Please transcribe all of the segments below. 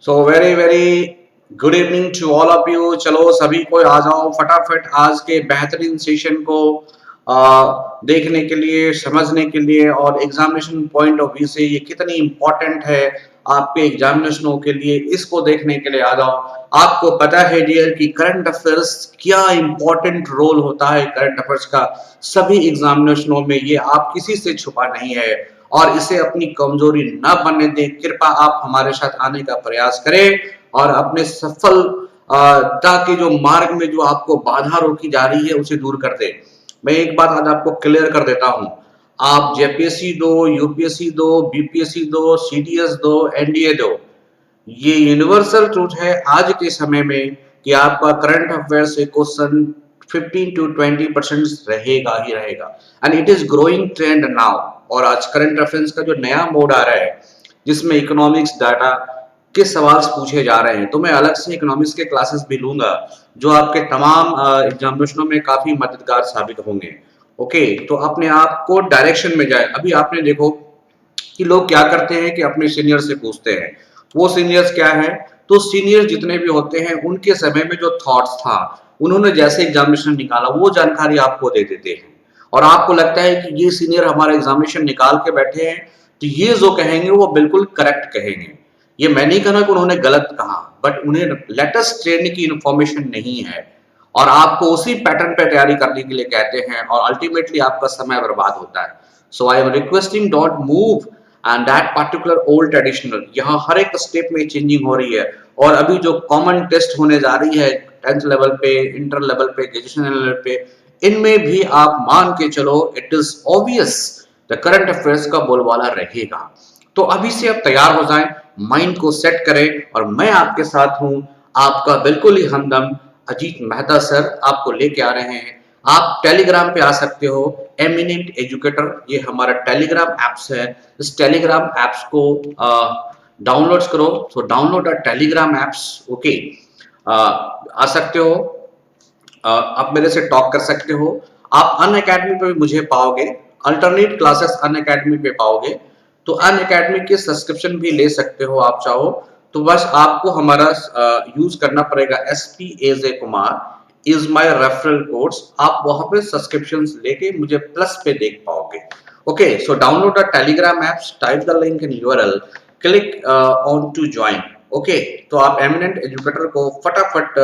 So very very good evening to all of you. चलो सभी को आ जाओ फटाफट आज के बेहतरीन सेशन को देखने के लिए, समझने के लिए, और एग्जामिनेशन पॉइंट ऑफ व्यू से ये कितनी इंपॉर्टेंट है आपके एग्जामिनेशनों के लिए, इसको देखने के लिए आ जाओ। आपको पता है डियर कि करंट अफेयर्स क्या इंपॉर्टेंट रोल होता है करंट अफेयर्स का सभी एग्जामिनेशनों में, ये आप किसी से छुपा नहीं है और इसे अपनी कमजोरी न बनने दें। कृपया आप हमारे साथ आने का प्रयास करें और अपने सफलता के जो मार्ग में जो आपको बाधा रोकी जा रही है उसे दूर कर दें। मैं एक बात आज आपको क्लियर कर देता हूं, आप जेपीएससी दो, यूपीएससी दो, बीपीएससी दो, सीडीएस दो, एनडीए दो, ये यूनिवर्सल ट्रूथ है आज के समय में कि आपका करंट अफेयर से क्वेश्चन 15 to 20% रहेगा ही रहेगा, and it is growing trend now. और आज करंट अफेयर्स का जो नया मोड आ रहा है जिसमें इकोनॉमिक्स डाटा के सवाल पूछे जा रहे हैं, तो मैं अलग से इकोनॉमिक्स के क्लासेस भी लूंगा जो आपके तमाम एग्जामिनेशनों में काफी मददगार साबित होंगे। ओके, तो अपने आप को डायरेक्शन में जाए। अभी आपने देखो कि लोग क्या करते हैं कि अपने सीनियर से पूछते हैं, वो सीनियर्स क्या है, तो सीनियर जितने भी होते हैं उनके समय में जो थॉट्स था, उन्होंने जैसे एग्जामिनेशन निकाला वो जानकारी आपको दे देते हैं और आपको लगता है कि ये सीनियर हमारा एग्जामिनेशन निकाल के बैठे हैं तो ये जो कहेंगे वो बिल्कुल करेक्ट कहेंगे। ये मैं नहीं कहना कि उन्होंने गलत कहा, बट उन्हें लेटेस्ट ट्रेंड की इंफॉर्मेशन नहीं है और आपको उसी पैटर्न पे तैयारी करने के लिए कहते हैं और अल्टीमेटली आपका समय बर्बाद होता है। So I am requesting don't move and that particular old traditional. यहाँ हर एक स्टेप में चेंजिंग हो रही है और अभी जो कॉमन टेस्ट होने जा रही है 10th लेवल पे, इंटर लेवल पे, ग्रेजुएशन लेवल पे, इनमें भी आप मान के चलो it is obvious the current affairs का बोलबाला रहेगा। तो अभी से आप तैयार हो जाएं, माइंड को सेट करें और मैं आपके साथ हूं, आपका बिल्कुल ही हमदम अजीत मेहता सर आपको लेके आ रहे हैं। आप टेलीग्राम पे आ सकते हो, एमिनेंट एजुकेटर, ये हमारा टेलीग्राम एप्स है। इस टेलीग्राम एप्स को डाउनलोड करो, so download Telegram apps. Okay, आ सकते हो, आप मेरे से टॉक कर सकते हो। आप अन अकेडमी पे भी मुझे पाओगे, अल्टरनेट क्लासेस अन अकेडमी पे पाओगे, तो अन अकेडमी के सब्सक्रिप्शन भी ले सकते हो आप चाहो तो। बस आपको हमारा यूज करना पड़ेगा SPAJ Kumar is my referral codes, आप वहां पे सब्सक्रिप्शन लेके मुझे प्लस पे देख पाओगे। Okay, so download the Telegram apps, type the link in URL, click on to join. Okay, तो आप एमिनेंट एजुकेटर को फटाफट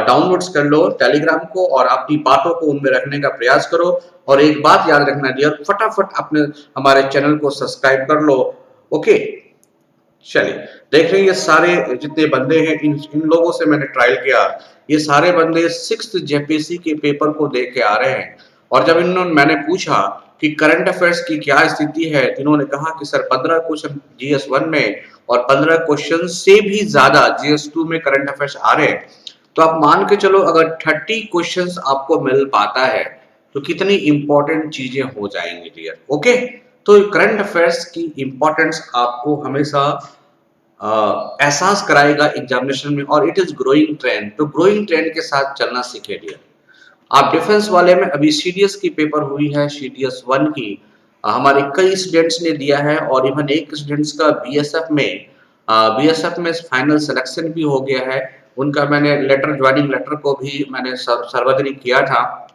डाउनलोड्स कर लो टेलीग्राम को और अपनी बातों को उनमें रखने का प्रयास करो। और एक बात याद रखना डियर, फटाफट अपने हमारे चैनल को सब्सक्राइब कर लो। ओके, चलिए देख रहे हैं ये सारे जितने बंदे हैं, इन लोगों से मैंने ट्रायल किया, ये सारे बंदे 6th जेपीएससी के पेपर को दे के आ रहे हैं। और जब इन्होंने मैंने पूछा कि करंट अफेयर्स की क्या स्थिति है, इन्होंने कहा कि सर 15 क्वेश्चन GS1 में और 15 क्वेश्चन से भी ज्यादा GS2 में करंट अफेयर्स आ रहे हैं। तो आप मान के चलो अगर 30 क्वेश्चंस आपको मिल पाता है तो कितनी इंपॉर्टेंट चीजें हो जाएंगी डियर। ओके, तो करंट अफेयर्स की इंपॉर्टेंस आपको हमेशा एहसास कराएगा एग्जामिनेशन में, और इट इज ग्रोइंग ट्रेंड, तो ग्रोइंग ट्रेंड के साथ चलना सीखे डियर। आप डिफेंस वाले में अभी सीडीएस की पेपर हुई है, CDS1 की, हमारे कई स्टूडेंट्स ने दिया है और इवन एक स्टूडेंट्स का बीएसएफ में फाइनल सिलेक्शन भी हो गया है। उनका मैंने लेटर, ज्वाइनिंग लेटर को भी मैंने सार्वजनिक किया था।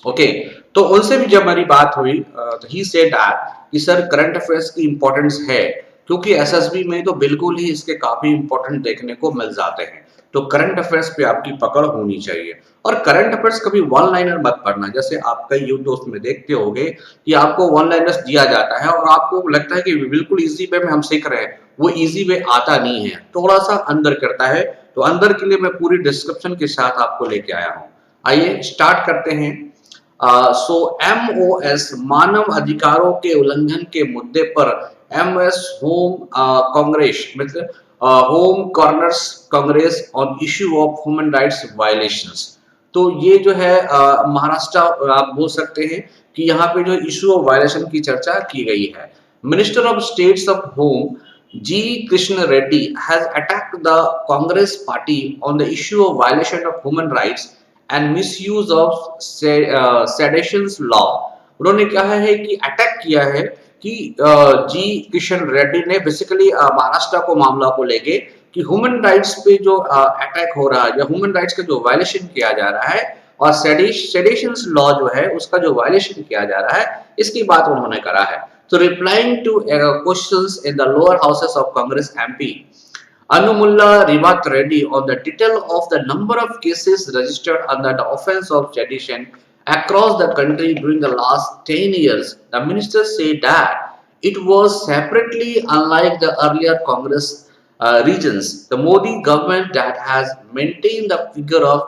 ओके, तो उनसे भी जब मेरी बात हुई तो ही सेड दैट कि सर करंट अफेयर्स की इंपॉर्टेंस है, क्योंकि एसएसबी में तो बिल्कुल ही इसके काफी इंपॉर्टेंट देखने को मिल जाते हैं। तो करंट अफेयर्स पे आपकी पकड़ होनी चाहिए और करंट अफेयर्स कभी वन लाइनर मत पढ़ना। जैसे आप कई यूट्यूब में देखते होंगे कि आपको वन लाइनर्स दिया जाता है और आपको लगता है कि बिल्कुल इजी वे में हम सीख रहे हैं, वो इजी वे आता नहीं है, थोड़ा सा अंदर करता है। तो अंदर के लिए मैं पूरी डिस्क्रिप्शन के साथ आपको लेके आया हूँ। आइए स्टार्ट करते हैं। सो MOS मानव अधिकारों के उल्लंघन के मुद्दे पर MS होम कांग्रेस, मतलब home corners Congress on issue of human rights violations. तो ये जो है महाराष्ट्र, आप बोल सकते हैं कि यहाँ पे जो इश्यू ऑफ वायलेशन की चर्चा की गई है। Minister of states of home G. Krishna Reddy has attacked the Congress party on the issue of violation of human rights and misuse of seditions law. उन्होंने कहा है कि अटैक किया है कि जी किशन रेड्डी ने बेसिकली महाराष्ट्र को मामला को लेके कि ह्यूमन राइट्स पे जो अटैक हो रहा है या ह्यूमन राइट्स का जो वायलेशन किया जा रहा है और सेडिशंस लॉ जो है उसका जो वायलेशन किया जा रहा है, इसकी बात उन्होंने करा है। तो replying two questions in the lower houses of Congress MP Anumulla Rivat Reddy on the detail of the number of cases registered under the offence of sedition across the country during the last 10 years. The minister said that it was separately unlike the earlier Congress regions. The Modi government that has maintained the figure of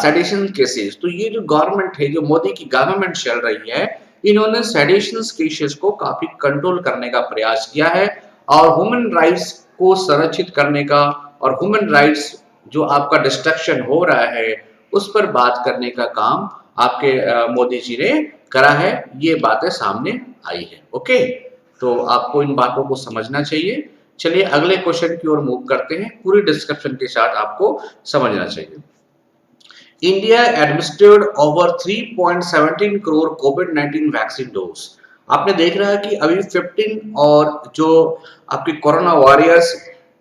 sedition cases. तो ये जो government है, जो मोदी की government चल रही है, इन्होंने सेडिशन केसेस को काफी कंट्रोल करने का प्रयास किया है और ह्यूमन राइट्स को संरक्षित करने का और ह्यूमन राइट्स जो आपका डिस्ट्रक्शन हो रहा है उस पर बात करने का काम आपके मोदी जी ने करा है। ये बातें सामने आई है। ओके, तो आपको इन बातों को समझना चाहिए। चलिए अगले क्वेश्चन की ओर मूव करते हैं। पूरी डिस्क्रिप्शन के साथ आपको समझना चाहिए। इंडिया एडमिनिस्ट्रेड ओवर 3.17 करोड़ कोविड-19 वैक्सीन डोज। आपने देख रहा है कि अभी 15 और जो आपके कोरोना वॉरियर्स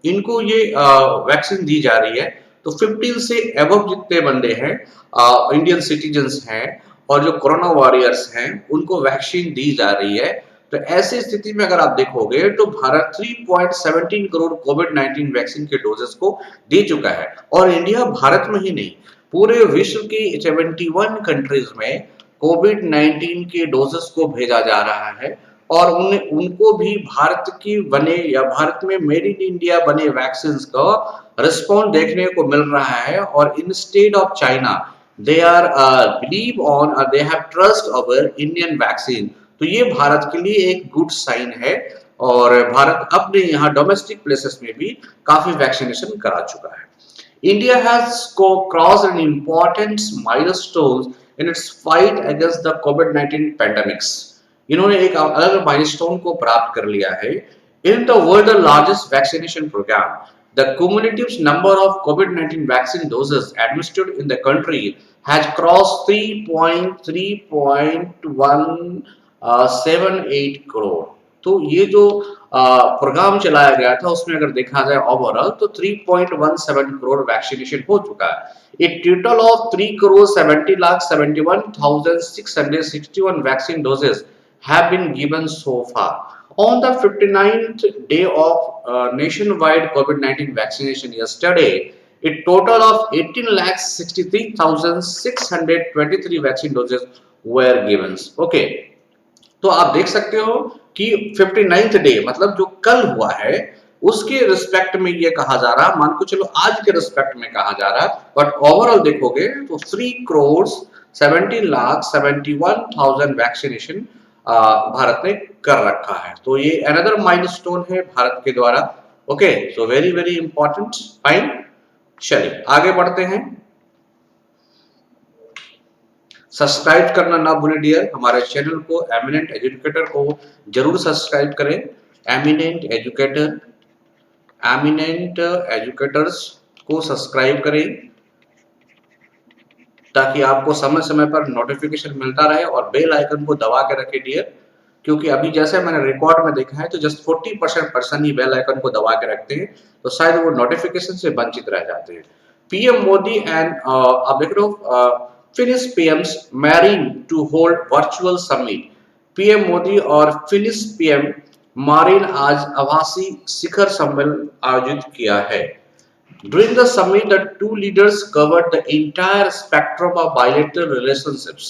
इनको ये वैक्सीन दी जा रही है। तो 15 से एबव जितने बंदे हैं इंडियन सिटीजन्स हैं और जो कोरोना वॉरियर्स हैं उनको वैक्सीन दी जा रही है। तो ऐसी स्थिति में अगर आप देखोगे तो भारत 3.17 करोड़ कोविड-19 वैक्सीन के डोजेस को दे चुका है और इंडिया भारत में ही नहीं पूरे विश्व की 71 कंट्रीज में कोविड-19 के डोजेस को भेजा जा रहा है और उनको भी भारत की बने या भारत में मेड इन इंडिया बने वैक्सीन का रिस्पॉन्स देखने को मिल रहा है और instead of China they are believe on they have trust over Indian vaccine. तो ये भारत के लिए एक गुड साइन है और भारत अपने यहाँ डोमेस्टिक प्लेसेस में भी काफी वैक्सीनेशन करा चुका है। India has crossed an important milestone in its fight against the COVID-19 pandemics. इन्होंने एक अलग माइलस्टोन को प्राप्त कर लिया है। In the world the largest vaccination program, the cumulative number of COVID-19 vaccine doses administered in the country has crossed 3.178 crore. तो ये जो प्रोग्राम चलाया गया था उसमें अगर देखा जाए ओवरऑल तो 3.17 करोड़ वैक्सीनेशन हो चुका है। A total of 3,70,71,661 vaccine doses have been given so far. On the 59th day of nationwide COVID-19 vaccination yesterday, a total of 18,63,623 vaccine doses were given. Okay. तो आप देख सकते हो कि 59th डे मतलब जो कल हुआ है उसके रिस्पेक्ट में ये कहा जा रहा है, मान को चलो आज के रिस्पेक्ट में कहा जा रहा है, बट ओवरऑल देखोगे तो 3,70,71,000 वैक्सीनेशन भारत ने कर रखा है। तो ये अनदर माइलस्टोन है भारत के द्वारा। ओके, सो वेरी वेरी इंपॉर्टेंट। फाइन, चलिए आगे बढ़ते हैं। सब्सक्राइब करना ना भूलें डियर, हमारे चैनल को एमिनेंट एजुकेटर को जरूर सब्सक्राइब करें। एमिनेंट एजुकेटर्स को सब्सक्राइब करें ताकि आपको समय समय पर नोटिफिकेशन मिलता रहे और बेल आइकन को दबा के रखें डियर, क्योंकि अभी जैसे मैंने रिकॉर्ड में देखा है तो जस्ट 40% पर्सन ही बेल आइकन को दबा के रखते हैं, तो शायद वो नोटिफिकेशन से वंचित रह जाते हैं। पीएम मोदी एंड आप देख रहे हो Finnish PMs marrying to hold virtual summit. PM Modi और फिनिश पीएम मारिन आज आभासी शिखर सम्मेलन आयोजित किया है। During the summit, the two leaders covered the entire spectrum of bilateral relationships.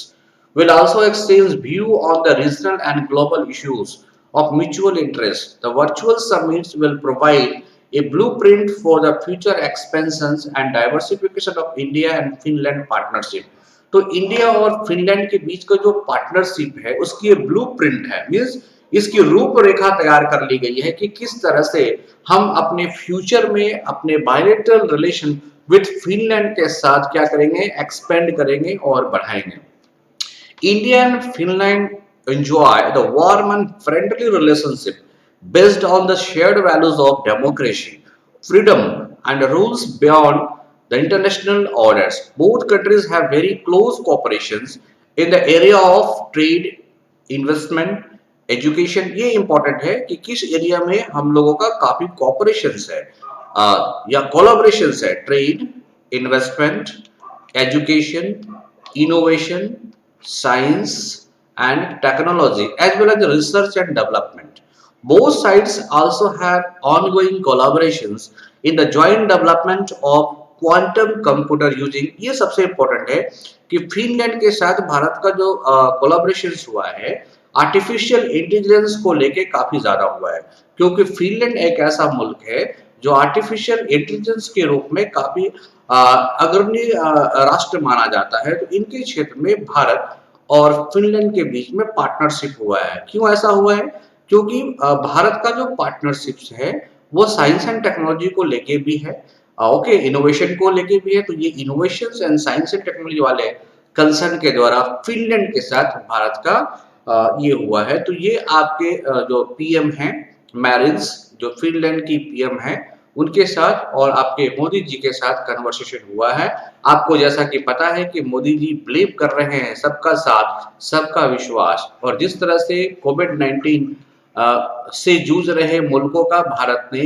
Will also exchange view on the regional and global issues of mutual interest. The virtual summits will provide a blueprint for the future expansions and diversification of India and Finland partnership. तो India और Finland के बीच का जो partnership है उसकी ये blueprint है, means इसकी रूपरेखा तैयार कर ली गई है कि किस तरह से हम अपने फ्यूचर में अपने बायलैटरल रिलेशन विद फिनलैंड के साथ क्या करेंगे, एक्सपेंड करेंगे और बढ़ाएंगे। India and Finland enjoy the warm and friendly relationship based on the shared values of democracy, freedom and rules beyond the international orders. Both countries have very close cooperations in the area of trade, investment, education. ये important है कि किस area में हम लोगों का काफी cooperation है। या कोलैबोरेशन है, trade, investment, education, innovation, science and technology as well as research and development. Both sides also have ongoing collaborations in the joint development of quantum computer using. ये सबसे इंपॉर्टेंट है कि फिनलैंड के साथ भारत का जो कोलैबोरेशन हुआ है आर्टिफिशियल इंटेलिजेंस को लेके काफी ज्यादा हुआ है, क्योंकि फिनलैंड एक ऐसा मुल्क है जो आर्टिफिशियल इंटेलिजेंस के रूप में काफी अग्रणी राष्ट्र माना जाता है। तो इनके क्षेत्र में भारत और फिनलैंड के बीच में पार्टनरशिप हुआ है। क्यों ऐसा हुआ है? क्योंकि भारत का जो पार्टनरशिप है वो साइंस एंड टेक्नोलॉजी को लेके भी है, ओके, इनोवेशन को लेके भी है। तो ये innovation and science and technology वाले कंसर्न के द्वारा फिनलैंड के साथ भारत का ये हुआ है। तो ये आपके जो पीएम हैं मैरिन्स, जो फिनलैंड की पीएम है, उनके साथ और आपके मोदी जी के साथ कन्वर्सेशन हुआ है। आपको जैसा कि पता है कि मोदी जी बिलीव कर रहे हैं सबका साथ सबका विश्वास, और जिस तरह से कोविड-19 से जूझ रहे मुल्कों का भारत ने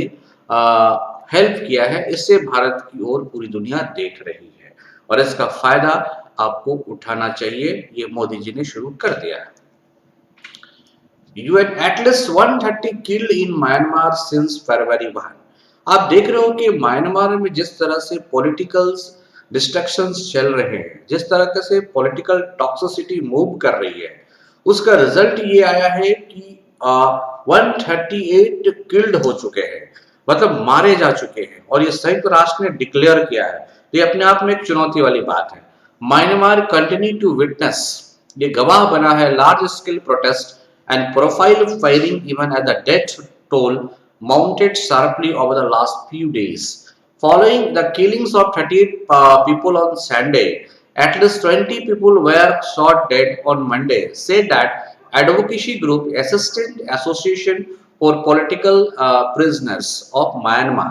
हेल्प किया है, इससे भारत की ओर पूरी दुनिया देख रही है और इसका फायदा आपको उठाना चाहिए। ये मोदी जी ने शुरू कर दिया है। UN at least 130 killed in Myanmar since February 1। आप देख रहे हो कि म्यांमार में जिस तरह से पॉलिटिकल डिस्ट्रक्शंस चल रहे हैं, जिस तरह से पॉलिटिकल टॉक्सिसिटी मूव कर रही है, उसका रिजल्ट ये आया है कि 138 किल्ड हो चुके हैं, मतलब मारे जा चुके हैं, और ये संयुक्त राष्ट्र ने डिक्लेयर किया है। तो ये अपने आप में एक चुनौती वाली बात है। म्यांमार कंटिन्यू टू विटनेस, ये गवाह बना है large scale protest and profile firing even as the death toll mounted sharply over the last few days. Following the killings of 38 people on Sunday, at least 20 people were shot dead on Monday, said that advocacy group Assistant Association for Political Prisoners of Myanmar।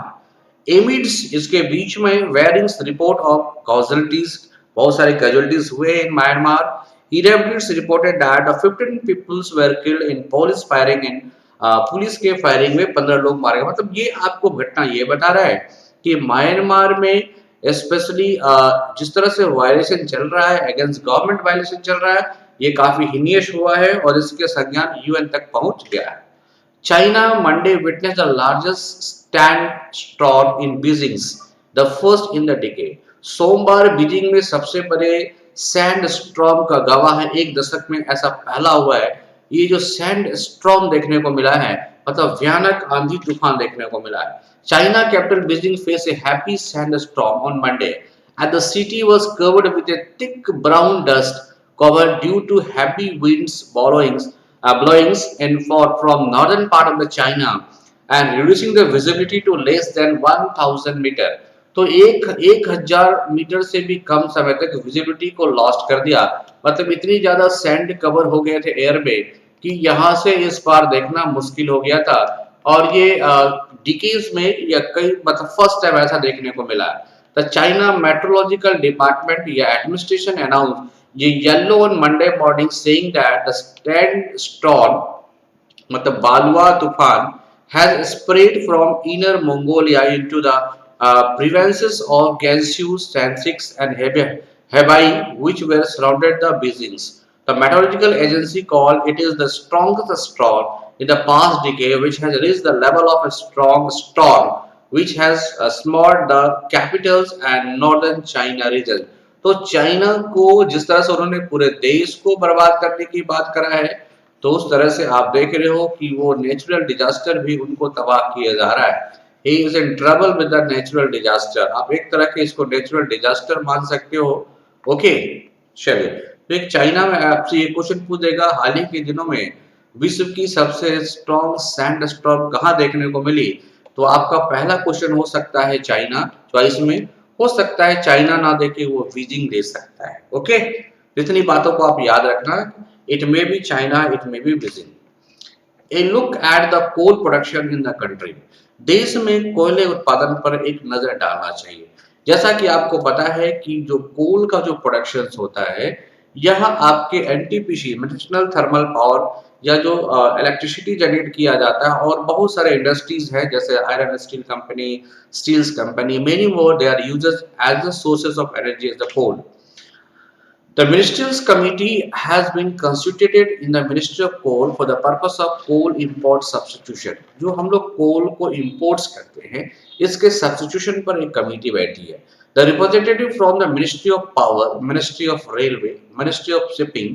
Amidst इसके बीच में वेरिंग्स report of कॉजलिटीज, बहुत सारे casualties हुए in Myanmar. EWS reported that 15 people were killed in police firing in police के firing में 15 लोग मारे गए। मतलब ये आपको घटना ये बता रहा है कि म्यांमार में स्पेशली जिस तरह से वायलेशन चल रहा है, अगेंस्ट गवर्नमेंट वायलेशन चल रहा है, ये काफी हिनियस हुआ है और इसके संज्ञान यूएन तक पहुंच गया है। China Monday witnessed the largest sandstorm in Beijing, the first in the decade। सोमवार बीजिंग में सबसे बड़े सैंड स्टॉर्म का गवाह है, एक दशक में ऐसा पहला हुआ है। ये जो सैंड स्टॉर्म देखने को मिला है, मतलब भयानक आंधी तूफान देखने को मिला है। China capital Beijing face a heavy sand storm on Monday and the city was covered with A thick brown dust cover due to heavy winds blowings in from northern part of the China and reducing the visibility to less than 1000 meter। तो एक हजार metre से भी कम समय तक visibility को lost कर दिया। मतलब इतनी ज्यादा सैंड कवर हो गए थे एयर में कि यहाँ से इस पार देखना मुश्किल हो गया था। और ये डिकेज में या कई मतलब फर्स्ट टाइम ऐसा देखने को मिला। द चाइना मेट्रोलॉजिकल डिपार्टमेंट या एडमिनिस्ट्रेशन अनाउंस ये yellow on Monday morning saying that the sand storm मतलब बालुआ तूफान has spread from inner Mongolia into the provinces of Gansu, Shanxi and Hebei, which were surrounded the Beijing। The meteorological agency called it is the strongest storm in the past decade, which has reached the level of a strong storm, which has smothered the capitals and northern China region। तो China को जिस तरह से उन्होंने पूरे देश को बर्बाद करने की बात करा है, तो उस तरह से आप देख रहे हो कि वो नेचुरल डिजास्टर भी उनको तबाह किया जा रहा है। He is in trouble with the natural disaster. आप एक तरह के इसको नेचुरल डिजास्टर मान सकते हो। ओके, चलिए, तो एक चाइना में आपसे ये क्वेश्चन पूछेगा, हाल ही के दिनों में विश्व की सबसे स्ट्रॉन्ग सैंड स्टॉर्म कहाँ देखने को मिली? तो आपका पहला क्वेश्चन हो सकता है चाइना, चॉइस में हो सकता है चाइना ना देके वो बीजिंग दे सकता है। ओके, इतनी बातों को आप याद रखना। It may be China, it may be Beijing। A look at the coal production in the country। देश में कोयले उत्पादन पर एक नजर डालना चाहिए। जैसा कि आपको पता है कि जो कोल का जो प्रोडक्शन होता है यह आपके एनटीपीसी नेशनल थर्मल पावर या जो इलेक्ट्रिसिटी जनरेट किया जाता है, और बहुत सारे इंडस्ट्रीज है जैसे iron steel company, steels company, many more, they are uses as the sources of energy as the coal. The Ministerial Committee has been constituted in the Ministry of Coal for the purpose of coal import substitution. जो हम लोग कोल को imports करते हैं, इसके substitution पर एक committee बैठी है. The representative from the Ministry of Power, Ministry of Railway, Ministry of Shipping,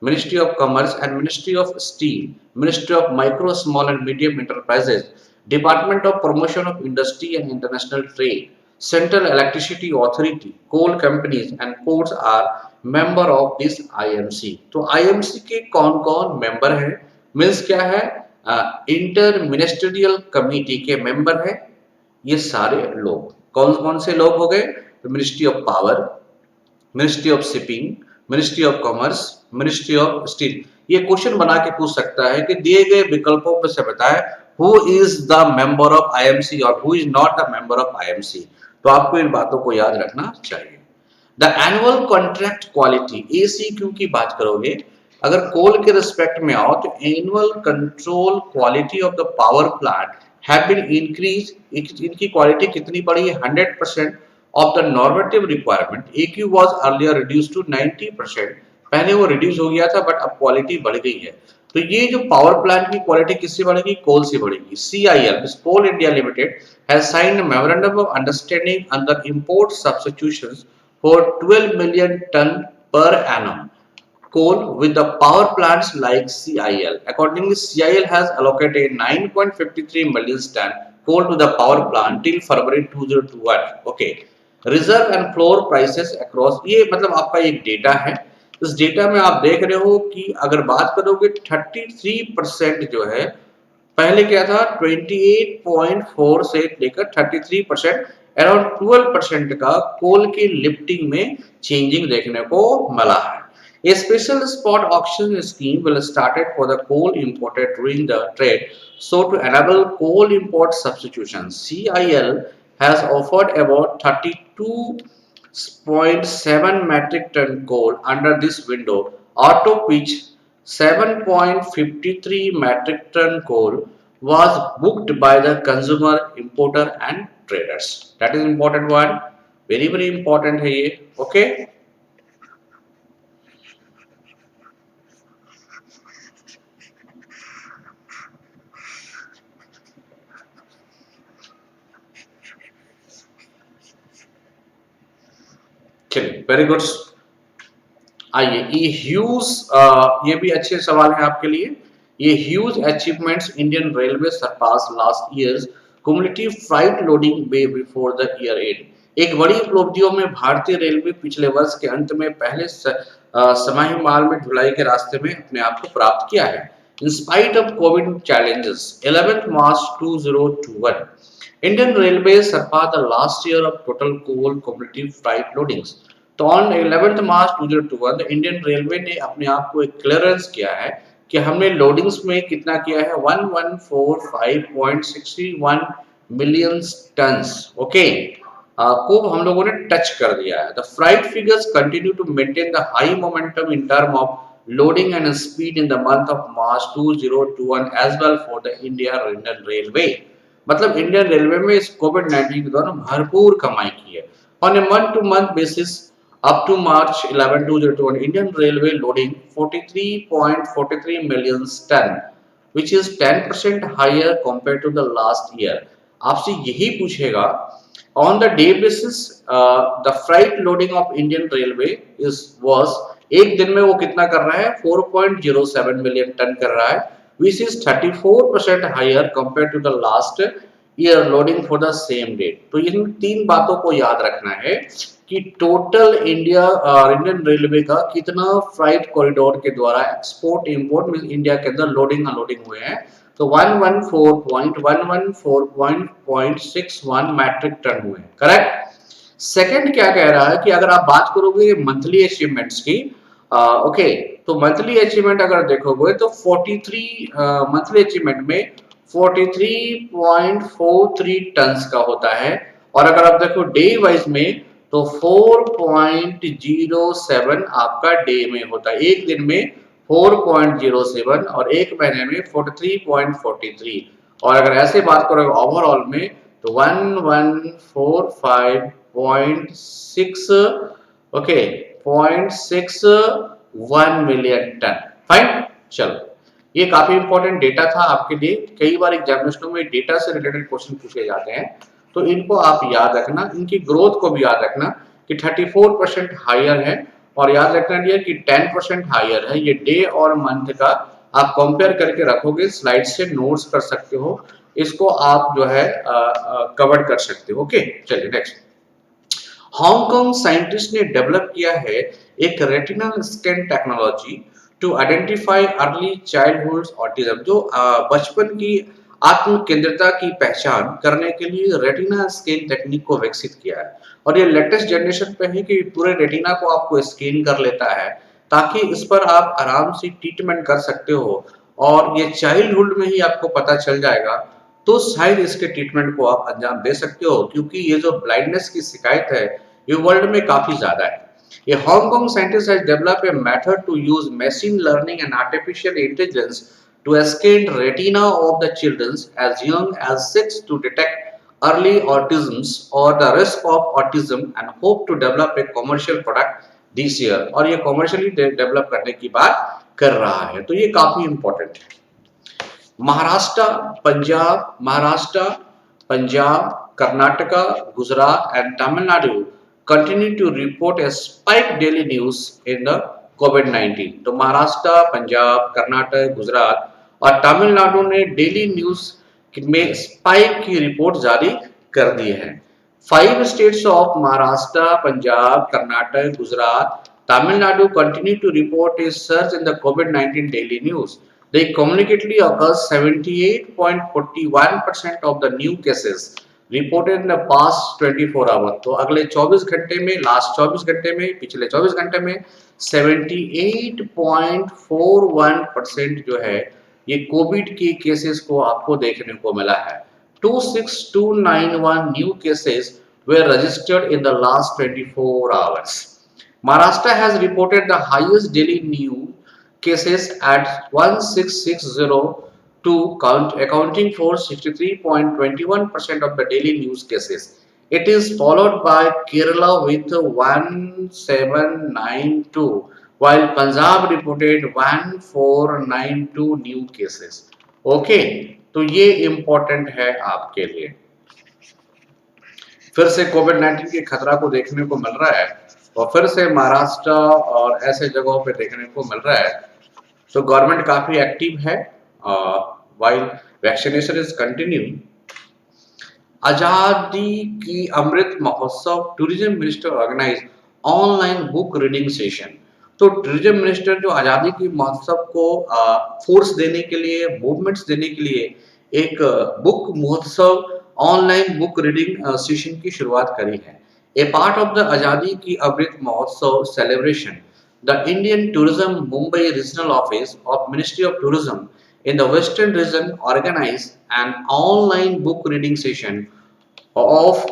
Ministry of Commerce and Ministry of Steel, Ministry of Micro, Small and Medium Enterprises, Department of Promotion of Industry and International Trade, Central Electricity Authority, coal companies and ports are member of this IMC. तो IMC के कौन-कौन member हैं? Means क्या है? Inter ministerial committee के member हैं ये सारे लोग. कौन-कौन से लोग हो गए? Ministry of power, ministry of shipping, ministry of commerce, ministry of steel. ये क्वेश्चन बना के पूछ सकता है कि दिए गए विकल्पों में से बताएं who is the member of IMC और who is not the member of IMC. तो आपको इन बातों को याद रखना चाहिए. The annual contract quality ACQ की बात करोगे, अगर कोल के रिस्पेक्ट में आओ तो annual control quality of the power plant have been increase. इनकी क्वालिटी कितनी बढ़ी है? 100% of the normative requirement. AQ was earlier reduced to 90%. पहले वो रिड्यूस हो गया था बट अब क्वालिटी बढ़ गई है. तो ये जो पावर प्लांट की क्वालिटी किससे बढ़ेगी? कोल से बढ़ेगी. CIL, Coal India Limited, has signed a memorandum of understanding under import substitutions for 12 million ton per annum coal with the power plants like CIL. Accordingly, CIL has allocated 9.53 million ton coal to the power plant till February 2021. Okay. Reserve and floor prices across, ये मतलब आपका एक data है. इस data में आप देख रहे हो कि अगर बात करोगे 33% जो है, पहले क्या था 28.4 से लेकर 33%, अराउंड 12% का कोल की लिफ्टिंग में चेंजिंग देखने को मिला है. A special spot auction scheme will started for the coal imported during the trade, so to enable coal import substitution. CIL has offered about 32.7 metric ton coal under this window, out of which 7.53 metric ton coal was booked by the consumer, importer and traders. That is important one, very important है ये. Okay. चलिए, very good. आइए, ये भी अच्छे सवाल है आपके लिए. ये huge achievements Indian railway surpass last years cumulative freight loading way before the year end. एक बड़ी उपलब्धियों में भारतीय रेलवे पिछले वर्ष के अंत में पहले समाही माल में ढुलाई के रास्ते में अपने आप को प्राप्त किया है. In spite of COVID challenges, 11th March 2021, Indian Railways surpassed the last year of total coal cumulative freight loadings. तो on 11th March 2021 Indian railway ने अपने आप को एक क्लियरेंस किया है कि हमने लोडिंग्स में कितना किया है? 1145.61 मिलियन टन्स. ओके, को हम लोगों ने टच कर दिया है. The freight figures continue to maintain the high momentum in term of loading and speed in the month of March 2021 as well for the Indian Railway. मतलब इंडियन रेलवे में इस कोविड-19 के दौरान भरपूर कमाई की है. On a month-to-month basis, up to March 11, 2021, Indian Railway loading 43.43 million ton, which is 10% higher compared to the last year. आपसे यही पूछेगा on the day basis, the freight loading of Indian Railway was एक दिन में वो कितना कर रहा है? 4.07 मिलियन टन कर रहा है, which is 34% higher compared to the last year loading for the same date. तो इन तीन बातों को याद रखना है कि टोटल इंडियन रेलवे का कितना फ्राइट कॉरिडोर के द्वारा एक्सपोर्ट इंपोर्ट में इंडिया के अंदर लोडिंग अनलोडिंग हुए हैं. तो 114.114.61 मैट्रिक टन हुए. करेक्ट. सेकंड क्या कह रहा है कि अगर आप बात करोगे मंथली अचीवमेंट्स की, ओके, तो मंथली अचीवमेंट अगर देखोगे तो 43 मंथली अचीवमेंट में 43.43 टन्स का होता है. और अगर आप देखो डे वाइज में तो 4.07 आपका डे में होता है, एक दिन में 4.07 और एक महीने में 43.43। और अगर ऐसे बात करोगे ओवरऑल में तो 1145.6 ओके 0.61 मिलियन टन। फाइन, चलो ये काफी इंपॉर्टेंट डेटा था आपके लिए। कई बार एग्जामिनेशनों में डेटा से रिलेटेड क्वेश्चन पूछे जाते हैं, तो इनको आप याद रखना, इनकी ग्रोथ को भी याद रखना कि 34% हायर है, और याद रखना डियर कि 10% हायर है। ये डे और मंथ का आप कंपेयर करके रखोगे, स्लाइड से नोट्स कर सकते हो, इसको आप जो है कवर कर सकते हो। ओके, चलिए नेक्स्ट। हांगकांग साइंटिस्ट ने डेवलप किया है एक retinal scan technology to identify early childhood autism, जो बचपन की आत्म केंद्रिता की पहचान करने के लिए रेटिना स्कैन टेक्निक को विकसित किया है। और ये लेटेस्ट जनरेशन पे है कि पूरे रेटिना को आपको स्कैन कर लेता है, ताकि इस पर आप आराम से ट्रीटमेंट कर सकते हो, और ये चाइल्डहुड में ही आपको पता चल जाएगा, तो शायद इसके ट्रीटमेंट को आप अंजाम दे सकते हो, क्योंकि ये जो ब्लाइंडनेस की शिकायत है ये वर्ल्ड में काफी ज्यादा है। A Hong Kong scientist has developed a method to use machine learning and artificial intelligence to scan retina of the children as young as 6 to detect early autisms or the risk of autism, and hope to develop a commercial product this year। और ये commercially develop करने की बात कर रहा है, तो ये काफी important है। Maharashtra, Punjab, Karnataka, Gujarat, and Tamil Nadu continue to report a spike daily news in the COVID-19। तो महाराष्ट्र, पंजाब, कर्नाटक, गुजरात और तमिलनाडु ने डेली न्यूज में स्पाइक की रिपोर्ट जारी कर दी है। 5 states of Maharashtra, Punjab, Karnataka, Gujarat, Tamil Nadu continue to report a surge in the COVID-19 daily news। They communicately occurs 78.41% of the new cases reported in the past 24 hours। तो अगले 24 घंटे में, last 24 घंटे में, पिछले 24 घंटे में 78.41% जो है ये कोविड के केसेस को आपको देखने को मिला है। 26291 new cases were registered in the last 24 hours। Maharashtra has reported the highest daily new cases at 1660 count, accounting for 63.21% of the daily news cases। It is followed by Kerala with 1792, while Punjab reported 1492 new cases। Okay, तो ये important है आपके लिए। फिर से कोविड-19 के खतरा को देखने को मिल रहा है, और फिर से महाराष्ट्र और ऐसे जगहों पे देखने को मिल रहा है। तो गवर्नमेंट काफी एक्टिव है while vaccination is continuing। आजादी की अमृत महोत्सव, tourism minister organise online book reading session. तो टूरिज्म मिनिस्टर जो आजादी की महोत्सव को फोर्स देने के लिए, मूवमेंट्स देने के लिए एक बुक महोत्सव, ऑनलाइन बुक रीडिंग सेशन की शुरुआत करी है। ए पार्ट ऑफ द आजादी की अमृत महोत्सव celebration, the Indian Tourism Mumbai Regional Office of Ministry of Tourism in the Western region organized an online book reading session of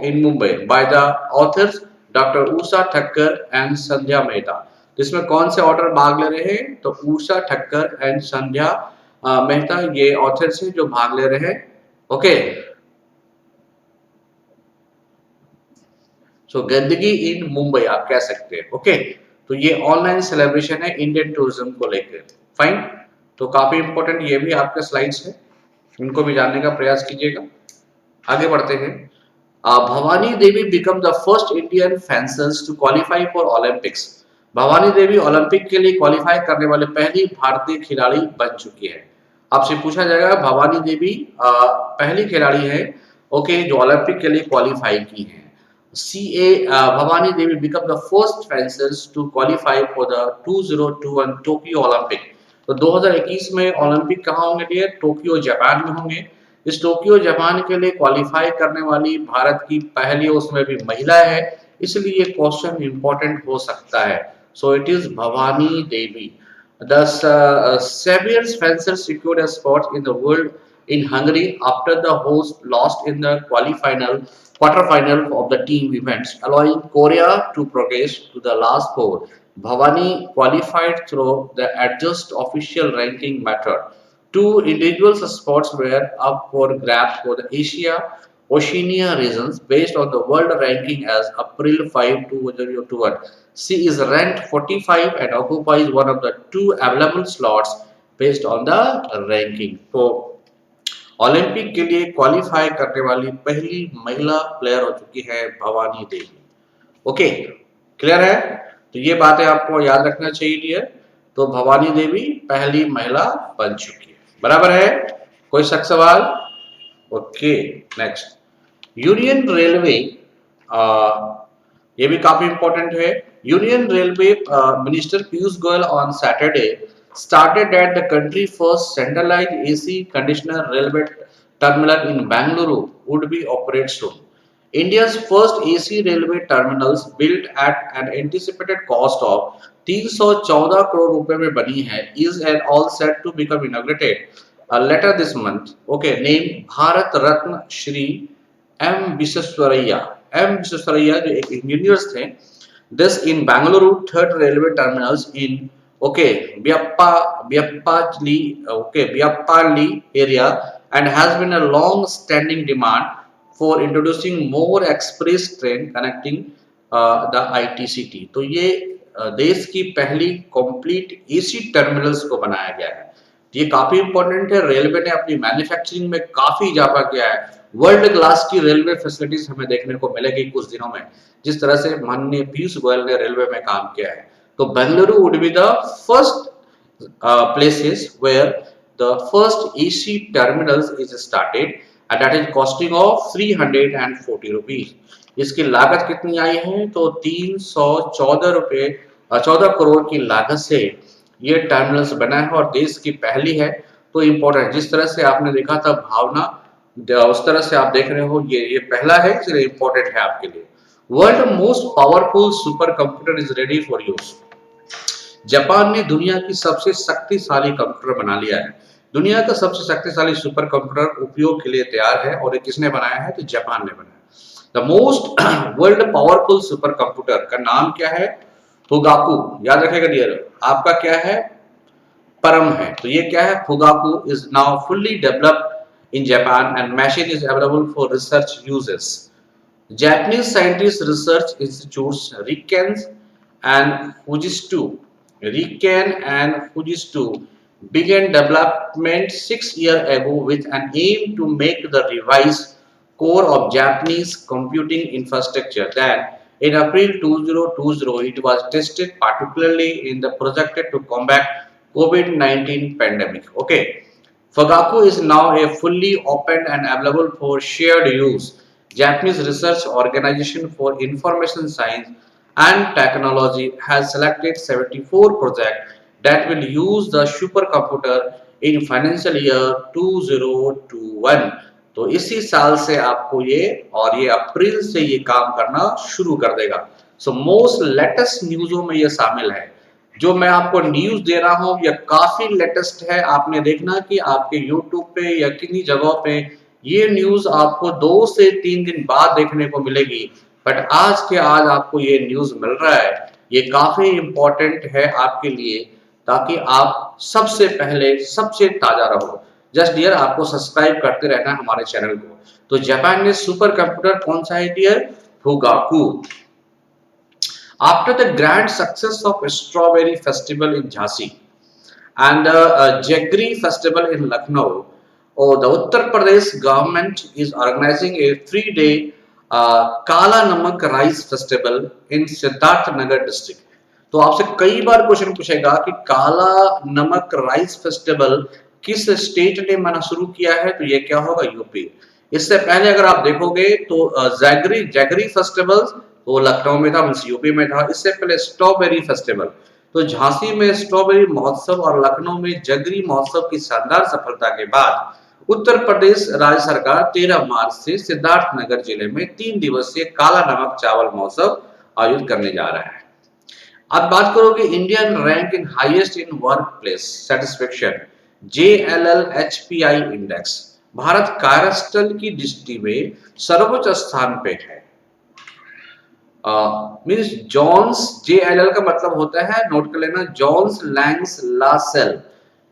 in Mumbai by the authors Dr. Usha Thakkar and Sandhya Mehta। जिसमें कौन से author भाग ले रहे हैं? तो Usha Thakkar and संध्या मेहता ये authors हैं जो भाग ले रहे हैं। ओके, सो गंदगी इन मुंबई आप कह सकते हैं। ओके, तो ये ऑनलाइन सेलिब्रेशन है इंडियन टूरिज्म को लेकर। फाइन, तो काफी इंपॉर्टेंट ये भी आपके स्लाइड्स है, इनको भी जानने का प्रयास कीजिएगा। आगे बढ़ते हैं। Bhavani Devi become the first Indian fencers to qualify for Olympics. Bhavani Devi Olympic के लिए क्वालिफाई करने वाले पहली भारतीय खिलाड़ी बन चुकी है। आपसे पूछा जाएगा भवानी देवी पहली खिलाड़ी है ओके जो ओलंपिक के लिए क्वालिफाई की है। Bhavani Devi become the first fencers to qualify for the 2021 Tokyo Olympic. तो 2021 में ओलंपिक कहाँ होंगे डियर? टोक्यो जापान में होंगे। इस टोक्यो जापान के लिए क्वालिफाई करने वाली भारत की पहली, उसमें भी महिला है, इसलिए ये क्वेश्चन इंपॉर्टेंट हो सकता है। So it is Bhavani Devi. The Serbia fencers secured a spot in the world in Hungary after the host lost in the quarterfinal of the team events, allowing Korea to progress to the last four. Bhavani qualified through the adjust official ranking method. Two individual spots were up for grabs for the Oceania regions based on the world ranking as April 5, 2021. She is ranked 45 and occupies one of the two available slots based on the ranking. तो Olympic के लिए qualify करने वाली पहली महिला player हो चुकी है भवानी देवी। ओके, क्लियर है? तो ये बातें आपको याद रखना चाहिए डियर। तो भवानी देवी पहली महिला बन चुकी है, बराबर है? कोई शक सवाल? Okay, next. यूनियन रेलवे, ये भी काफी इंपॉर्टेंट है। Union railway minister Piyush Goyal on Saturday started at the country first centralized AC conditioner railway terminal in Bangalore would be operated soon. India's first AC railway terminals built at an anticipated cost of 314 crore रुपए में बनी है is and all set to become inaugurated later this month. Okay, named Bharat Ratna Shri M Visvesvaraya जो एक engineers थे। This in Bangalore third railway terminals in Biappalli area and has been a long standing demand for introducing more express train connecting the ITCT। तो ये देश की पहली complete AC terminals को बनाया गया है। ये काफी इंपॉर्टेंट है। रेलवे ने अपनी मैन्युफैक्चरिंग में काफी इजाफा किया है। वर्ल्ड क्लास की रेलवे फैसिलिटीज हमें देखने को मिलेगी कुछ दिनों में, जिस तरह से माननीय पीयूष गोयल ने रेलवे में काम किया है। तो Bengaluru would be the first places where the first AC terminals is started and that is costing of 340 rupees। इसकी लागत कितनी आई है? तो 14 करोड़ की लागत से ये टर्मिनल्स बना है और देश की पहली है। तो इम्पोर्टेंट, जिस तरह से आपने देखा था भावना, उस तरह से आप देख रहे हो ये पहला है, इसलिए इम्पोर्टेंट है आपके लिए। World most powerful super computer is ready for use. Japan ने दुनिया की सबसे शक्तिशाली कंप्यूटर बना लिया है। दुनिया का सबसे शक्तिशाली सुपर कंप्यूटर उपयोग के लिए तैयार है और ये किसने बनाया है? तो जापान ने बनाया। The most world powerful super computer का नाम क्या है? फुगाकू। याद रखेगा डियर, आपका क्या है? परम है। तो ये क्या है? Fugaku is now fully developed in Japan and machine is available for research uses. Japanese scientists research institutes Riken and Fujitsu began development 6 years ago with an aim to make the revised core of Japanese computing infrastructure. Then, in April 2020, it was tested particularly in the project to combat COVID-19 pandemic. Okay, Fugaku is now a fully open and available for shared use Japanese Research Organization for Information Science and Technology has selected 74 projects that will use the supercomputer in financial year 2021। तो इसी साल से आपको ये और ये अप्रैल से ये काम करना शुरू कर देगा। सो मोस्ट लेटेस्ट न्यूज़ों में ये शामिल है। जो मैं आपको न्यूज़ दे रहा हूँ ये काफी लेटेस्ट है। आपने देखना कि आपके यूट्यूब पे या किन्हीं जगहों पे ये न्यूज़ आपको 2 से 3 दिन बाद देखने को मिलेगी, बट आज के आज आपको ये न्यूज़ मिल रहा है। ये काफी इंपॉर्टेंट है आपके लिए, ताकि आप सबसे पहले सबसे ताजा रहो। जस्ट डियर, आपको सब्सक्राइब करते रहना है हमारे चैनल को। तो जापान में सुपर कंप्यूटर कौन सा है dear? Fugaku. After the grand success of Strawberry Festival in Jhansi and the Jaggery Festival in Lucknow, the Uttar Pradesh government is organizing a 3-day Kala Namak Rice Festival in Siddharth Nagar district। तो आपसे कई बार question पूछेगा कि काला नमक rice festival किस state ने मना शुरू किया है? तो ये क्या होगा? यूपी। इससे पहले अगर आप देखोगे तो जैगरी फेस्टिवल तो लखनऊ में था, यूपी में था। इससे पहले स्ट्रॉबेरी फेस्टिवल, तो झांसी में स्ट्रॉबेरी महोत्सव और लखनऊ में जगरी महोत्सव की शानदार सफलता के बाद उत्तर प्रदेश राज्य सरकार 13 मार्च से सिद्धार्थनगर जिले में 3 दिवसीय काला नमक चावल महोत्सव आयोजित करने जा रहा है। अब बात करोगे Indian rank in highest in work place satisfaction, JLL-HPI index, Bharat कार्यस्थल की दृष्टि में सर्वोच्च स्थान पे है। मीन्स जॉन्स, JLL का मतलब होता है, नोट कर लेना, जॉन्स लैंग्स लासेल,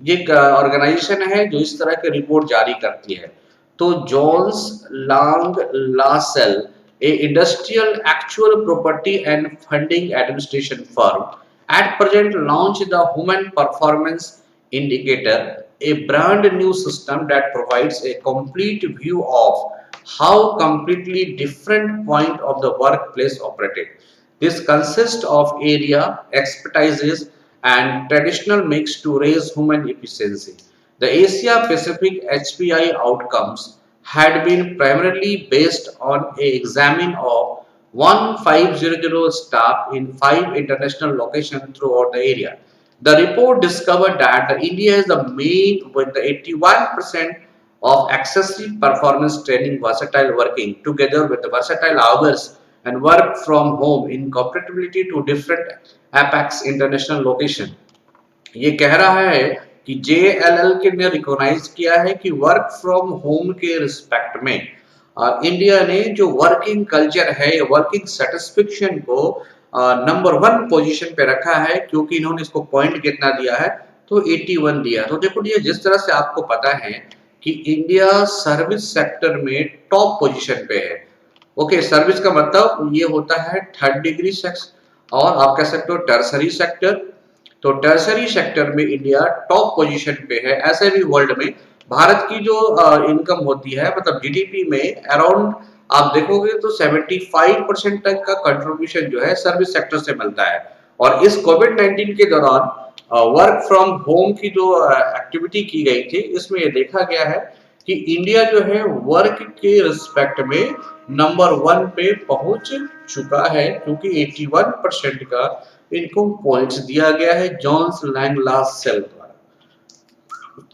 ये ऑर्गेनाइजेशन है जो इस तरह की रिपोर्ट जारी करती है। तो Jones Lang LaSalle, a industrial actual property and funding administration firm, at present launch the Human Performance Indicator, a brand new system that provides a complete view of how completely different point of the workplace operated. This consists of area, expertises, and traditional mix to raise human efficiency. The Asia Pacific HPI outcomes had been primarily based on a examine of 1500 staff in 5 international locations throughout the area. The report discovered that India is the main with the 81% of excessive performance training versatile working together with the versatile hours and work from home in compatibility to different APEX international location. ये कह रहा है कि JLL के ने recognise किया है कि वर्क फ्रॉम होम के रिस्पेक्ट में इंडिया ने जो वर्किंग कल्चर है, वर्किंग सेटिस्फेक्शन को नंबर 1 पोजीशन पे रखा है, क्योंकि इन्होंने इसको पॉइंट कितना दिया है, तो 81 दिया। तो देखो ये जिस तरह से आपको पता है कि इंडिया सर्विस सेक्टर में टॉप पोजीशन पे है। ओके, सर्विस का मतलब ये होता है थर्ड डिग्री सेक्स, और आप कह सकते हो टर्सरी सेक्टर। तो टर्सरी सेक्टर में इंडिया टॉप पोजीशन पे है। ऐसे भी वर्ल्ड में भारत की जो इनकम होती है, मतलब जीडीपी में अराउंड आप देखोगे तो 75% तक का कंट्रीब्यूशन जो है सर्विस सेक्टर से मिलता है। और इस कोविड 19 के दौरान वर्क फ्रॉम होम की जो एक्टिविटी की गई थी, इसमें ये देखा गया है कि इंडिया जो है वर्क के रिस्पेक्ट में नंबर 1 पे पहुंच चुका है, क्योंकि 81% का इनको पॉइंट्स दिया गया है जॉन्स लैंगलास सेल द्वारा।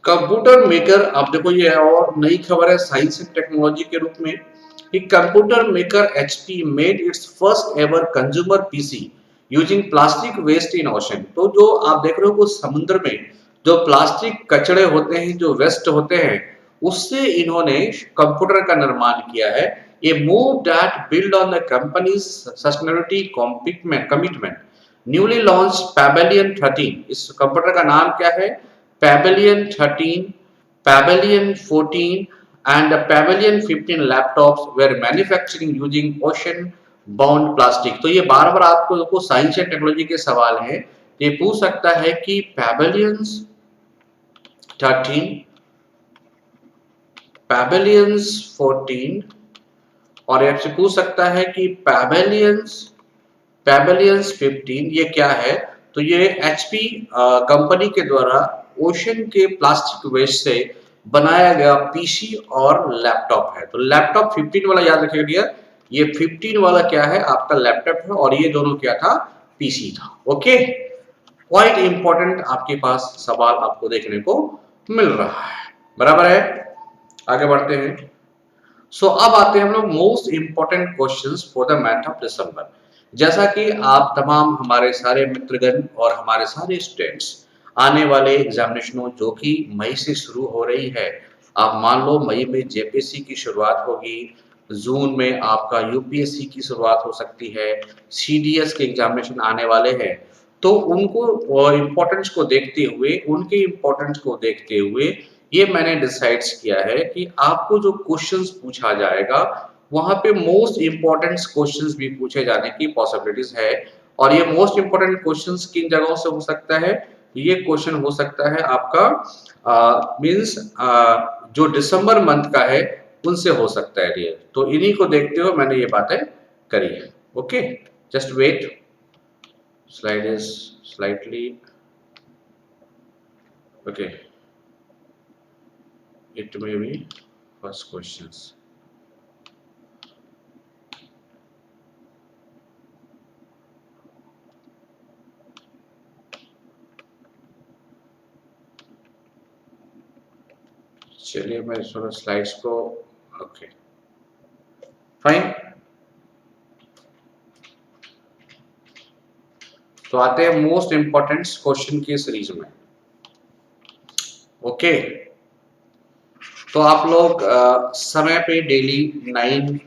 कंप्यूटर मेकर, अब देखो ये और नई खबर है साइंस एंड टेक्नोलॉजी के रूप में कि computer maker HP made its first ever consumer PC using plastic waste in ocean. तो जो आप देख रहे हो, समुद्र में जो प्लास्टिक कचड़े होते हैं, जो वेस्ट होते हैं, उससे इन्होंने कंप्यूटर का निर्माण किया है। ये move that build on the companies sustainability commitment. Newly launch pavilion 13, इस कंप्यूटर का नाम क्या है, pavilion 13, pavilion 14 and the Pavilion 15 laptops were manufacturing using ocean bound plastic। तो ये बार बार आपको साइंस एंड टेक्नोलॉजी के सवाल हैं, ये पूछ सकता है कि पैवेलियंस 13, पैवेलियंस 14, और आपसे पूछ सकता है कि पैवेलियंस 15 ये क्या है। तो ये HP कंपनी के द्वारा ओशन के प्लास्टिक वेस्ट से बनाया गया PC और लैपटॉप है। तो लैपटॉप 15 वाला याद रखिएगा, ये 15 वाला क्या है, आपका लैपटॉप है, और ये दोनों क्या था, PC था। ओके, क्वाइट इंपॉर्टेंट आपके पास सवाल आपको देखने को मिल रहा है, बराबर है। आगे बढ़ते हैं। सो अब आते हैं हम लोग most important questions for the month of December. जैसा कि आप तमाम हमारे सारे मित्रगण और हमारे सारे स्टूडेंट्स आने वाले एग्जामिनेशनों जो कि मई से शुरू हो रही है, आप मान लो मई में JPSC की शुरुआत होगी, जून में आपका UPSC की शुरुआत हो सकती है, CDS के एग्जामिनेशन आने वाले हैं। तो उनको इम्पोर्टेंस को देखते हुए, उनके इम्पोर्टेंस को देखते हुए ये मैंने डिसाइड किया है कि आपको जो क्वेश्चंस पूछा जाएगा, वहां पे मोस्ट इंपॉर्टेंट क्वेश्चंस भी पूछे जाने की पॉसिबिलिटीज है। और ये मोस्ट इंपॉर्टेंट क्वेश्चंस किन जगहों से हो सकता है, ये क्वेश्चन हो सकता है आपका मींस जो दिसंबर मंथ का है उनसे हो सकता है ये। तो इन्हीं को देखते हुए मैंने ये बातें करी है। Okay, just wait, slide is slightly okay, it may be first questions। चलिए मैं थोड़ा स्लाइड्स को, ओके फाइन। तो आते हैं मोस्ट इंपॉर्टेंट क्वेश्चन की सीरीज में। ओके, तो आप लोग समय पे डेली 9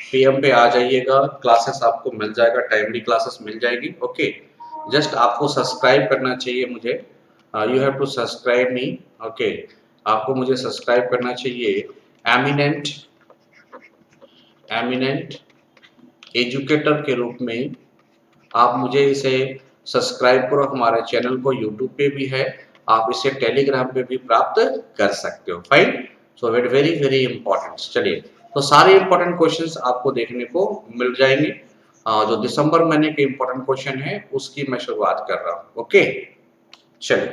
PM पे आ जाइएगा, क्लासेस आपको मिल जाएगा, टाइमली क्लासेस मिल जाएगी। ओके, जस्ट आपको सब्सक्राइब करना चाहिए मुझे, you have to subscribe me. Okay, आपको मुझे सब्सक्राइब करना चाहिए एमिनेंट एमिनेंट एजुकेटर के रूप में। आप मुझे इसे सब्सक्राइब करो, हमारे चैनल को यूट्यूब पे भी है, आप इसे टेलीग्राम पे भी प्राप्त कर सकते हो। Fine, so it very very important. चलिए, तो सारे इंपॉर्टेंट क्वेश्चंस आपको देखने को मिल जाएंगे। जो दिसंबर महीने के इंपॉर्टेंट क्वेश्चन है उसकी मैं शुरुआत कर रहा हूँ। ओके, चलिए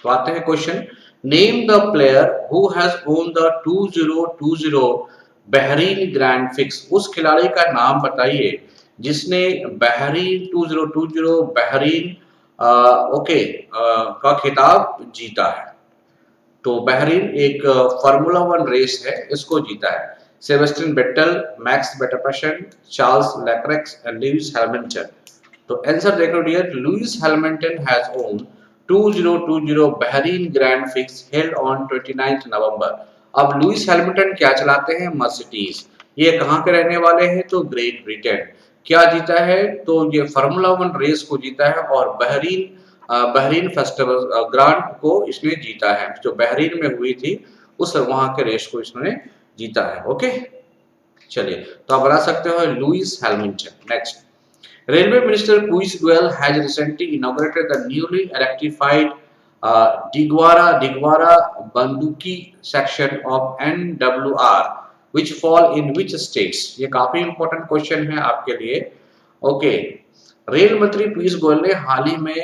तो आते हैं question. Name the player who has own the 2020 Bahrain grand fix. उस खिलाड़ी का नाम बताइए जिसने बहरीन 2020 बहरीन का खिताब जीता है। तो बहरीन एक फार्मूला 1 रेस है, इसको जीता है Sebastian Vettel, Max Verstappen, Charles Leclerc and Lewis Hamilton. तो आंसर देखो dear, Lewis Hamilton has won 2020 Bahrain grand prix held on 29 November. अब लुइस हैमिल्टन क्या चलाते हैं? मर्सिडीज। ये कहाँ के रहने वाले हैं? तो ग्रेट ब्रिटेन। क्या जीता है? तो ये फार्मूला 1 रेस को जीता है और बहरीन फेस्टिवल ग्रांड को इसने जीता है, जो बहरीन में हुई थी उस वहां के रेस को इसने जीता है। ओके, चलिए तो आप बता सकते हो Lewis Hamilton. Next, Railway Minister Piyush Goyal has recently inaugurated the newly electrified Digwara Banduki section of NWR, which fall in which states? ये काफी इंपॉर्टेंट क्वेश्चन है आपके लिए। ओके, रेल मंत्री पीयूष गोयल ने हाल ही में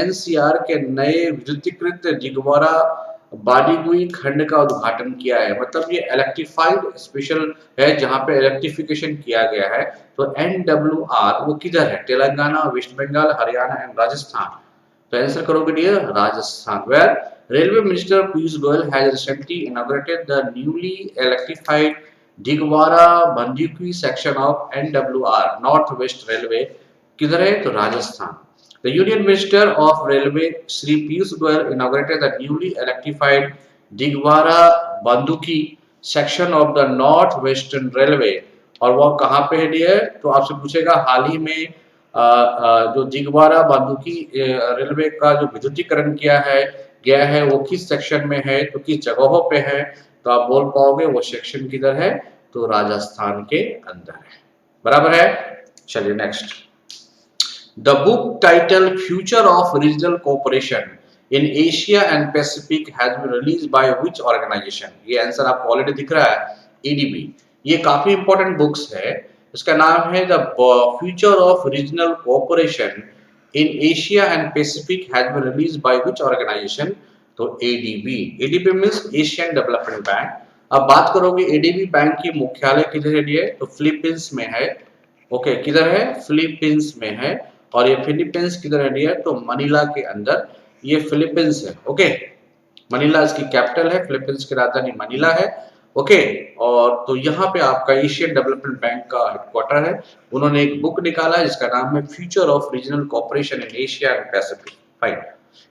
एनसीआर के नए विद्युतीकृत दिगवारा बाडीगुई खंड का उद्घाटन किया है। मतलब ये इलेक्ट्रिफाइड स्पेशल है जहां पे इलेक्ट्रिफिकेशन किया गया है। तो NWR वो किधर है? तेलंगाना, वेस्ट बंगाल, हरियाणा एंड राजस्थान। तो आंसर करोगे dear Rajasthan. Where railway minister Piyush Goyal has recently inaugurated the newly electrified Digwara Bandipur section of NWR north west railway. किधर है? तो Rajasthan. The Union Minister of Railway Shri Piyush Goyal inaugurated the newly electrified Digwara Banduki section of the North Western Railway। और वो कहाँ पे है dear? तो आपसे पूछेगा हाल ही में जो दिगवारा बांदुकी रेलवे का जो विद्युतीकरण किया है गया है वो किस सेक्शन में है, तो किस जगहों पे है? तो आप बोल पाओगे वो सेक्शन किधर है? तो राजस्थान के अंदर है। बराबर है। चलिए next, The book titled Future of Regional Cooperation in Asia and Pacific has been released by which organization? ये आंसर आपको ऑलरेडी दिख रहा है, ADB। ये काफी इंपॉर्टेंट बुक्स है। इसका नाम है The Future of Regional Cooperation in Asia and Pacific has been released by which organization? तो ADB। ADB means Asian development bank. अब बात करोगे ADB बैंक की मुख्यालय किधर है? तो फिलीपींस में है। ओके, किधर है? फिलीपींस में है। और ये फिलीपींस किधर है डियर? तो मनीला के अंदर ये फिलीपींस है। ओके, मनीला इसकी कैपिटल है, फिलीपींस की राजधानी मनीला है। ओके, और तो यहाँ पे आपका एशियन डेवलपमेंट बैंक का हेडक्वार्टर है। उन्होंने एक बुक निकाला है जिसका नाम है future of regional cooperation in Asia and Pacific. Fine,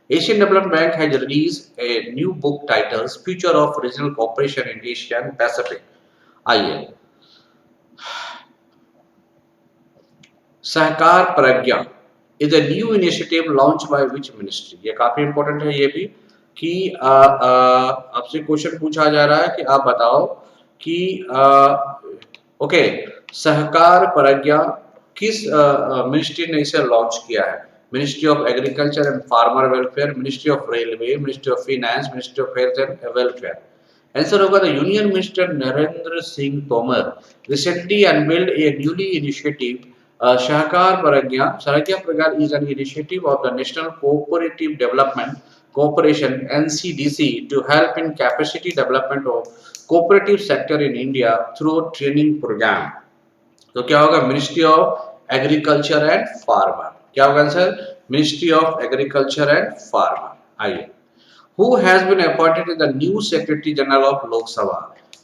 Asian development bank has released a new book titles future of regional cooperation in Asia and Pacific. आइए, Sahkar Pragya is a new initiative launch by which ministry. ये काफी important है ये भी कि आपसे question पूछा जा रहा है कि आप बताओ कि ओके, सहकार प्रज्ञा किस मिनिस्ट्री ने इसे लॉन्च किया है? Ministry of agriculture and farmer welfare, ministry of railway, ministry of finance, ministry of health and welfare. Answer होगा the union minister Narendra Singh Tomar recently unveiled a newly initiative Shahakar Pragya is an initiative of the National Cooperative Development Corporation (NCDC) to help in capacity development of cooperative sector in India through training program। तो क्या होगा? Ministry of agriculture and farmer. क्या होगा answer? Ministry of agriculture and farmer. आइए, Who has been appointed as the new Secretary General of Lok Sabha?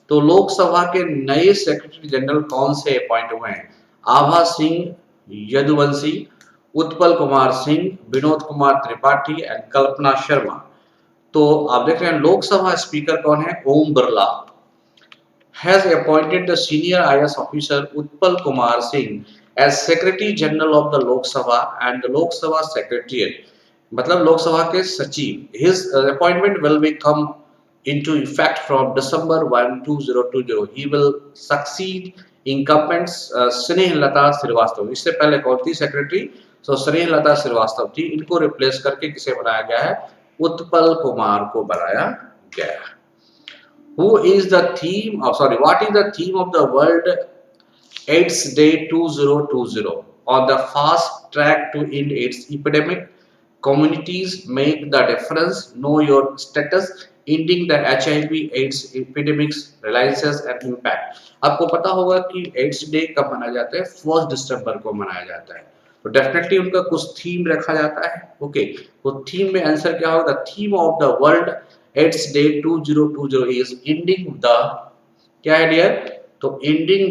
तो लोकसभा के नए secretary general कौन से अपॉइंट हुए हैं? आभा सिंह यदुवंशी, उत्पल कुमार सिंह, विनोद कुमार त्रिपाठी एंड कल्पना शर्मा। तो आप देख रहे हैं लोकसभा स्पीकर कौन है? Om Birla has appointed the senior IS officer Utpal Kumar Singh as Secretary General of the Lok Sabha and the Lok Sabha Secretariat, मतलब लोकसभा के सचिव। His appointment will become into effect from December 1, 2020. He will succeed incumbents Snehlata Srivastava. इससे पहले कौन थी secretary? तो स्नेहलता श्रीवास्तव थी। इनको रिप्लेस करके किसे बनाया गया है? उत्पल कुमार को बनाया गया है। Who is the theme? Oh, sorry. What is the theme of the World AIDS Day 2020? On the fast track to end AIDS epidemic, communities make the difference. Know your status. Ending the HIV/AIDS epidemics realizes and impact. आपको पता होगा कि AIDS day कब मनाया जाता है? 1 दिसंबर को मनाया जाता है। तो डेफिनेटली उनका कुछ थीम रखा जाता है। ओके, तो थीम में आंसर क्या होगा? The theme of the world AIDS Day 2020 is ending the, क्या है डियर? तो ending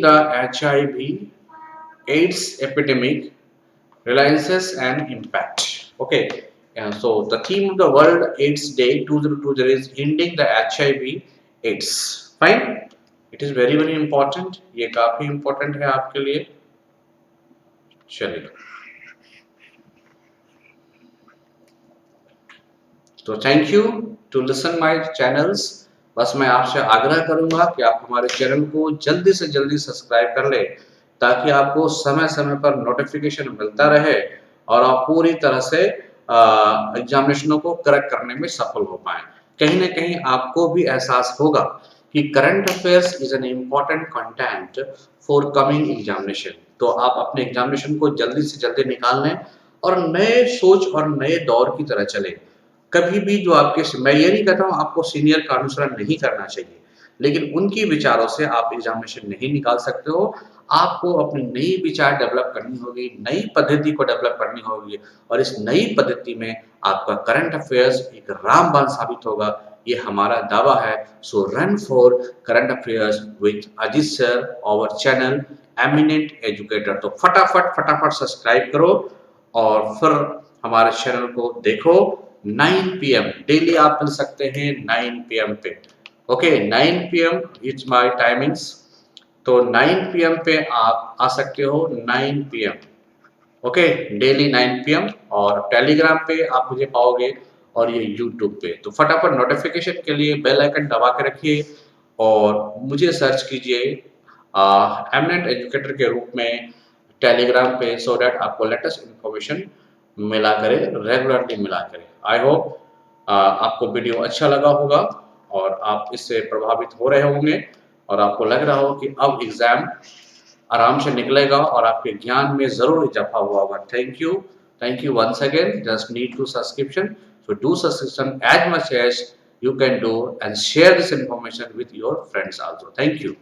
the HIV/AIDS epidemic realizes and impact. Okay, so the theme of the World AIDS Day 2020 is ending the HIV/AIDS. Fine, it is very very important. ये काफी important है आपके लिए। चलिए, तो thank you to listen my channels. बस मैं आपसे आग्रह करूंगा कि आप हमारे चैनल को जल्दी से जल्दी सब्सक्राइब कर ले, ताकि आपको समय समय पर नोटिफिकेशन मिलता रहे और आप पूरी तरह से एग्जामिनेशनों को करेक्ट करने में सफल हो पाए। कहीं ना कहीं आपको भी एहसास होगा कि current affairs is an important content for coming examination. तो आप अपने एग्जामिनेशन को जल्दी से जल्दी निकाल लें और नए सोच और नए दौर की तरह चले। कभी भी जो आपके, मैं ये नहीं कहता हूँ आपको सीनियर का अनुसरण नहीं करना चाहिए, लेकिन उनकी विचारों से आप एग्जामिनेशन नहीं निकाल सकते हो। आपको अपनी नई विचार डेवलप करनी होगी, नई पद्धति को डेवलप करनी होगी, और इस नई पद्धति में आपका करंट अफेयर्स एक रामबाण साबित होगा, ये हमारा दावा है। So run for current affairs with Ajit sir, our channel eminent educator. तो फटाफट फटाफट सब्सक्राइब करो और फिर हमारे चैनल को देखो। 9 PM डेली आप मिल सकते हैं 9 PM पे। Okay, 9 PM it's my timings. तो 9 PM पे आप आ सकते हो, 9 PM। Okay, daily 9 PM। और टेलीग्राम पे आप मुझे पाओगे और ये यूट्यूब पे। तो फटाफट नोटिफिकेशन के लिए बेल आइकन दबा के रखिए और मुझे सर्च कीजिए एमिनेंट एजुकेटर के रूप में टेलीग्राम पे, सो दैट आपको लेटेस्ट इन्फॉर्मेशन मिला करे, रेगुलरली मिला करे। आई होप आपको वीडियो अच्छा लगा होगा और आप इससे प्रभावित हो रहे होंगे और आपको लग रहा हो कि अब एग्जाम आराम से निकलेगा और आपके ज्ञान में जरूर इजाफा हुआ होगा। Thank you once again. Just need to subscription, so do subscription as much as you can do and share this information with your friends also. Thank you.